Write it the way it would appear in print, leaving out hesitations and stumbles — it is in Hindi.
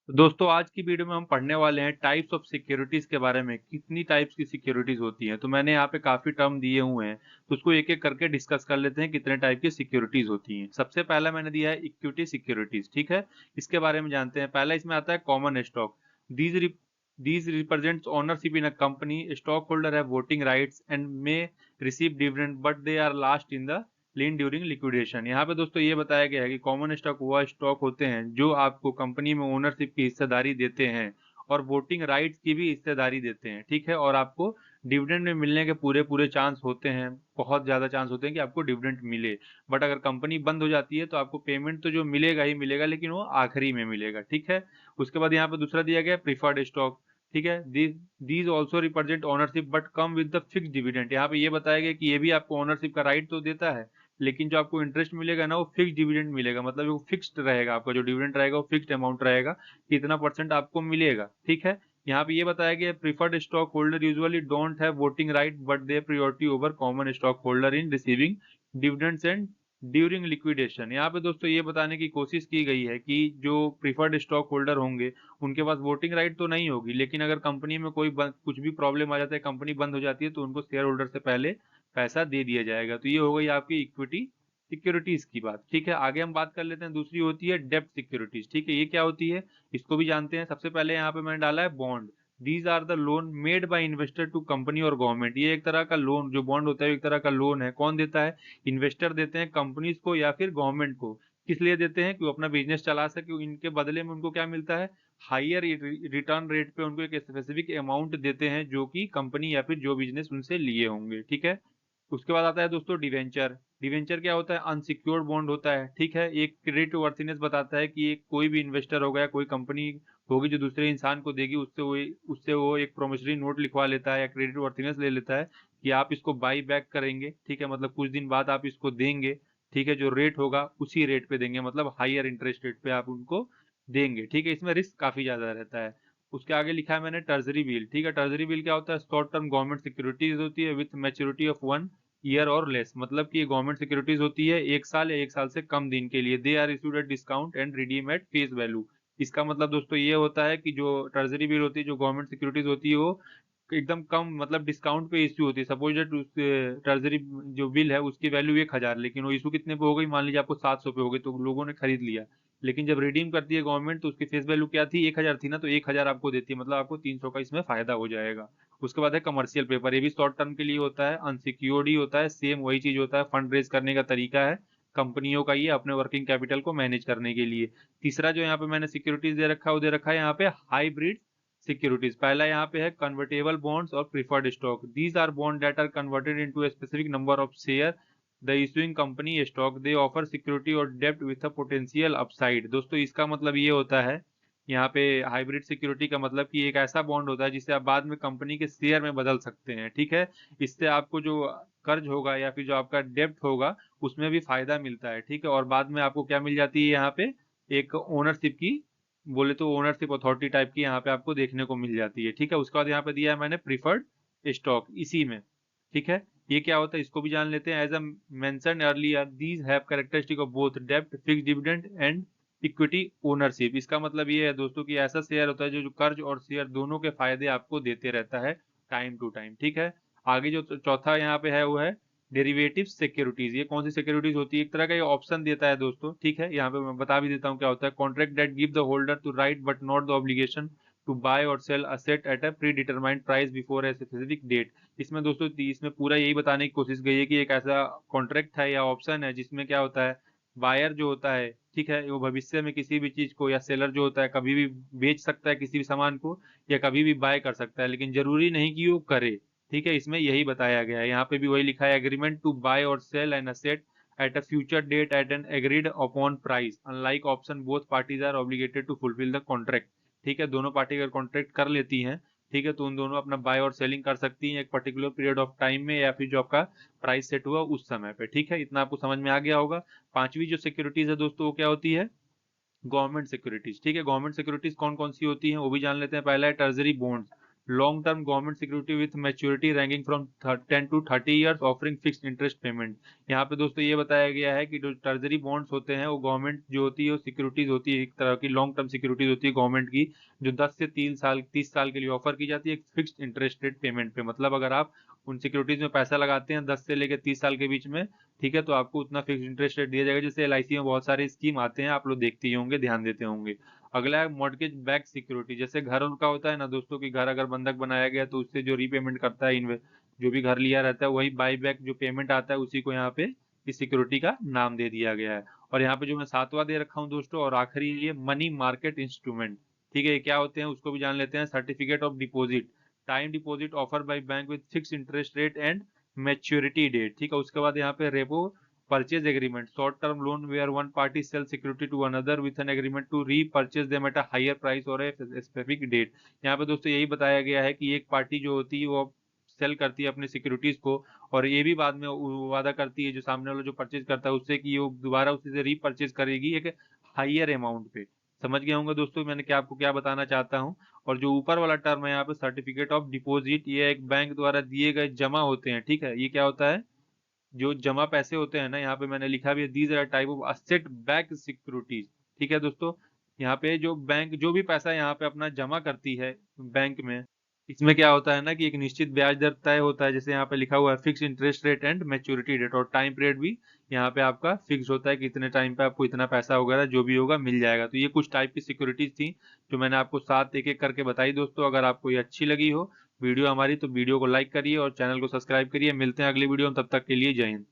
दोस्तों आज की वीडियो में हम पढ़ने वाले हैं टाइप्स ऑफ सिक्योरिटीज के बारे में। कितनी टाइप्स की सिक्योरिटीज होती हैं, तो मैंने यहाँ पे काफी टर्म दिए हुए हैं, तो उसको एक एक करके डिस्कस कर लेते हैं कितने टाइप की सिक्योरिटीज होती हैं। सबसे पहला मैंने दिया है इक्विटी सिक्योरिटीज। ठीक है, इसके बारे में जानते हैं। पहला इसमें आता है common stock. These these represents ownership in a company. Stock holder have voting rights and may receive dividend but they are last in the line during liquidation. यहाँ पे दोस्तों ये बताया गया है कि कॉमन स्टॉक वह स्टॉक होते हैं जो आपको कंपनी में ओनरशिप की हिस्सेदारी देते हैं और वोटिंग राइट्स की भी हिस्सेदारी देते हैं। ठीक है, और आपको डिविडेंड में मिलने के पूरे पूरे चांस होते हैं, बहुत ज्यादा चांस होते हैं कि आपको डिविडेंड मिले। बट अगर कंपनी बंद हो जाती है तो आपको पेमेंट तो जो मिलेगा ही मिलेगा, लेकिन वो आखिरी में मिलेगा। ठीक है, उसके बाद यहाँ पे दूसरा दिया गया प्रीफर्ड स्टॉक। ठीक है, these also represent ownership but come with the fix dividend. यहाँ पे ये बताया गया कि ये भी आपको ओनरशिप का राइट तो देता है, लेकिन जो आपको इंटरेस्ट मिलेगा ना वो फिक्स डिविडेंड मिलेगा। मतलब वो फिक्स्ड रहेगा, आपका जो डिविडेंड रहेगा वो फिक्स्ड अमाउंट रहेगा कि इतना परसेंट आपको मिलेगा। ठीक है, यहाँ पे ये बताया गया preferred stock holder usually don't have voting right but they priority over common stock holder in receiving dividends and during liquidation. यहाँ पे दोस्तों ये बताने की कोशिश की गई है कि जो प्रीफर्ड स्टॉक होल्डर होंगे उनके पास वोटिंग राइट तो नहीं होगी, लेकिन अगर कंपनी में कुछ भी प्रॉब्लम आ जाता है, कंपनी बंद हो जाती है, तो उनको शेयर होल्डर से पहले पैसा दे दिया जाएगा। तो ये हो गई आपकी इक्विटी सिक्योरिटीज की बात। ठीक है, आगे हम बात कर लेते हैं। दूसरी होती है डेब्ट सिक्योरिटीज। ठीक है, ये क्या होती है इसको भी जानते हैं। सबसे पहले यहाँ पे मैंने डाला है bond. These are the loan made by investor to company और गवर्नमेंट। ये एक तरह का लोन, जो बॉन्ड होता है एक तरह का लोन है। कौन देता है? इन्वेस्टर देते हैं कंपनीज को या फिर गवर्नमेंट को। किस लिए देते हैं? कि वो अपना बिजनेस चला सके। इनके बदले में उनको क्या मिलता है? हायर रिटर्न रेट पे उनको एक स्पेसिफिक अमाउंट देते हैं जो कि कंपनी या फिर जो बिजनेस उनसे लिए होंगे। ठीक है, उसके बाद आता है दोस्तों डिवेंचर। डिवेंचर क्या होता है? अनसिक्योर्ड बॉन्ड होता है। ठीक है, एक क्रेडिट वर्थीनेस बताता है कि एक कोई भी इन्वेस्टर होगा या कोई कंपनी होगी जो दूसरे इंसान को देगी, उससे वो एक प्रोमिसरी नोट लिखवा लेता है या क्रेडिट वर्थीनेस ले लेता है कि आप इसको बाई बैक करेंगे। ठीक है, मतलब कुछ दिन बाद आप इसको देंगे। ठीक है, जो रेट होगा उसी रेट पे देंगे, मतलब हायर इंटरेस्ट रेट पे आप उनको देंगे। ठीक है, इसमें रिस्क काफी ज्यादा रहता है। उसके आगे लिखा है मैंने ट्रेजरी बिल। ठीक है, ट्रेजरी बिल क्या होता है? शॉर्ट टर्म गवर्नमेंट सिक्योरिटीज होती है विथ मैच्योरिटी ऑफ 1 ईयर और लेस। मतलब कि गवर्नमेंट सिक्योरिटीज होती है 1 साल या 1 साल से कम दिन के लिए। They are issued at discount and redeem at face value. इसका मतलब दोस्तों ये होता है कि जो ट्रेजरी बिल होती है, जो गवर्नमेंट सिक्योरिटीज होती है, वो एकदम कम मतलब डिस्काउंट पे इश्यू होती है। सपोज दैट उस ट्रेजरी जो बिल है उसकी वैल्यू 1,000, लेकिन वो इशू कितने पे हो गई? मान लीजिए आपको 700 पे हो गई, तो लोगों ने खरीद लिया। लेकिन जब रिडीम करती है गवर्नमेंट तो उसकी फेस वैल्यू क्या थी? 1,000 थी ना, तो 1,000 आपको देती है, मतलब आपको 300 का इसमें फायदा हो जाएगा। उसके बाद है कमर्शियल पेपर। ये भी शॉर्ट टर्म के लिए होता है, अनसिक्योर्ड ही होता है, सेम वही चीज होता है। फंड रेज करने का तरीका है कंपनियों का ये, अपने वर्किंग कैपिटल को मैनेज करने के लिए। तीसरा जो यहाँ पे मैंने सिक्योरिटीज दे रखा है वो दे रखा है यहाँ पे हाइब्रिड सिक्योरिटीज। पहला यहाँ पे है कन्वर्टेबल बॉन्ड्स और preferred stock. These are bond that are converted into a specific number of share the issuing company stock. They offer security और डेप्ट विथ अ पोटेंशियल अपसाइड। दोस्तों इसका मतलब ये होता है यहाँ पे हाइब्रिड सिक्योरिटी का मतलब कि एक ऐसा बॉन्ड होता है जिसे आप बाद में कंपनी के शेयर में बदल सकते हैं। ठीक है, इससे आपको जो कर्ज होगा या फिर जो आपका डेब्ट होगा उसमें भी फायदा मिलता है। ठीक है, और बाद में आपको क्या मिल जाती है यहाँ पे? एक ओनरशिप की, बोले तो ओनरशिप अथॉरिटी टाइप की यहाँ पे आपको देखने को मिल जाती है। ठीक है, उसके बाद यहाँ पे दिया है मैंने प्रीफर्ड स्टॉक इसी में। ठीक है, ये क्या होता है इसको भी जान लेते हैं। As a mention earlier these have characteristic of both डेब्ट fixed dividend and equity ownership. इसका मतलब ये है दोस्तों कि ऐसा शेयर होता है जो कर्ज और शेयर दोनों के फायदे आपको देते रहता है टाइम टू टाइम। ठीक है, आगे जो चौथा यहाँ पे है वो है डेरिवेटिव सिक्योरिटीज। ये कौन सी सिक्योरिटीज होती है? एक तरह का ये ऑप्शन देता है दोस्तों। ठीक है, यहाँ पे मैं बता भी देता हूँ क्या होता है। Contract that give the holder to right but not the obligation to buy और sell asset at a predetermined price before a specific date. इसमें दोस्तों इसमें पूरा यही बताने की कोशिश गई है कि एक ऐसा कॉन्ट्रैक्ट है या ऑप्शन है जिसमें क्या होता है, बायर जो होता है, ठीक है, वो भविष्य में किसी भी चीज को, या सेलर जो होता है कभी भी बेच सकता है किसी भी सामान को, या कभी भी बाय कर सकता है, लेकिन जरूरी नहीं कि वो करे। ठीक है, इसमें यही बताया गया है। यहाँ पे भी वही लिखा है, एग्रीमेंट टू बाय और sell an asset at a future date at an agreed upon price unlike option both parties are obligated to fulfil the contract. ठीक है, दोनों पार्टी अगर कॉन्ट्रैक्ट कर लेती हैं, ठीक है, तो उन दोनों अपना बाय और सेलिंग कर सकती हैं एक पर्टिकुलर पीरियड ऑफ टाइम में, या फिर जो आपका प्राइस सेट हुआ उस समय पे। ठीक है, इतना आपको समझ में आ गया होगा। पांचवी जो सिक्योरिटीज है दोस्तों वो क्या होती है? Government securities. ठीक है, गवर्नमेंट सिक्योरिटीज कौन कौन सी होती हैं वो भी जान लेते हैं। पहला है treasury bonds. Long term government security with maturity ranking from 10 to 30 years offering fixed interest payment. यहाँ पे दोस्तों ये बताया गया है कि जो ट्रेजरी बॉन्ड्स होते हैं वो गवर्नमेंट जो होती है वो सिक्योरिटीज होती है, एक तरह की लॉन्ग टर्म सिक्योरिटीज होती है गवर्नमेंट की, जो 10 से 3 साल 30 साल के लिए ऑफर की जाती है फिक्स्ड इंटरेस्ट रेट पेमेंट पे। मतलब अगर आप उन सिक्योरिटीज में पैसा लगाते हैं 10 से लेकर 30 साल के बीच में, ठीक है, तो आपको उतना फिक्स इंटरेस्ट रेट दिया जाएगा। जैसे एलआईसी में बहुत सारे स्कीम आते हैं, आप लोग देखते ही होंगे, ध्यान देते होंगे। अगला है मॉर्गेज बैक सिक्योरिटी। जैसे घर उनका होता है ना दोस्तों, कि घर अगर बंधक बनाया गया तो उससे जो रीपेमेंट करता है इन्वेस्ट, जो भी घर लिया रहता है वही बाई बैक जो पेमेंट आता है उसी को यहाँ पे इस सिक्योरिटी का नाम दे दिया गया है। और यहाँ पे जो मैं सातवां दे रखा हूँ दोस्तों और आखिरी, ये मनी मार्केट इंस्ट्रूमेंट। ठीक है, ये क्या होते हैं उसको भी जान लेते हैं। Certificate of deposit, time deposit offer by bank with fix interest rate and maturity date. ठीक है, उसके बाद यहाँ पे repo purchase agreement, short term loan where one party sells security to another with an agreement to repurchase them at a higher price or a specific date। यहाँ पे दोस्तों यही बताया गया है कि एक पार्टी जो होती है वो सेल करती है अपनी सिक्योरिटीज को, और ये भी बाद में वादा करती है जो सामने वाला जो परचेज करता है उससे, कि वो दोबारा उसी से रीपरचेज करेगी एक हाइयर अमाउंट पे। समझ गए होंगे दोस्तों मैंने क्या आपको क्या बताना चाहता हूँ। और जो ऊपर वाला टर्म है यहाँ पे सर्टिफिकेट ऑफ डिपॉजिट, ये एक बैंक द्वारा दिए गए जमा होते हैं। ठीक है, ये क्या होता है, जो जमा पैसे होते हैं ना, यहाँ पे मैंने लिखा भी है these are type of asset back securities. ठीक है दोस्तों, यहाँ पे जो बैंक जो भी पैसा यहाँ पे अपना जमा करती है बैंक में, इसमें क्या होता है ना कि एक निश्चित ब्याज दर तय होता है। जैसे यहाँ पे लिखा हुआ है fix interest rate and maturity date, और टाइम पीरियड भी यहाँ पे आपका फिक्स होता है कि इतने टाइम पे आपको इतना पैसा वगैरह जो भी होगा मिल जाएगा। तो ये कुछ टाइप की सिक्योरिटीज थी जो मैंने आपको सात एक एक करके बताई दोस्तों। अगर आपको ये अच्छी लगी हो वीडियो हमारी, तो वीडियो को लाइक करिए और चैनल को सब्सक्राइब करिए। मिलते हैं अगली वीडियो में, तब तक के लिए जय हिंद।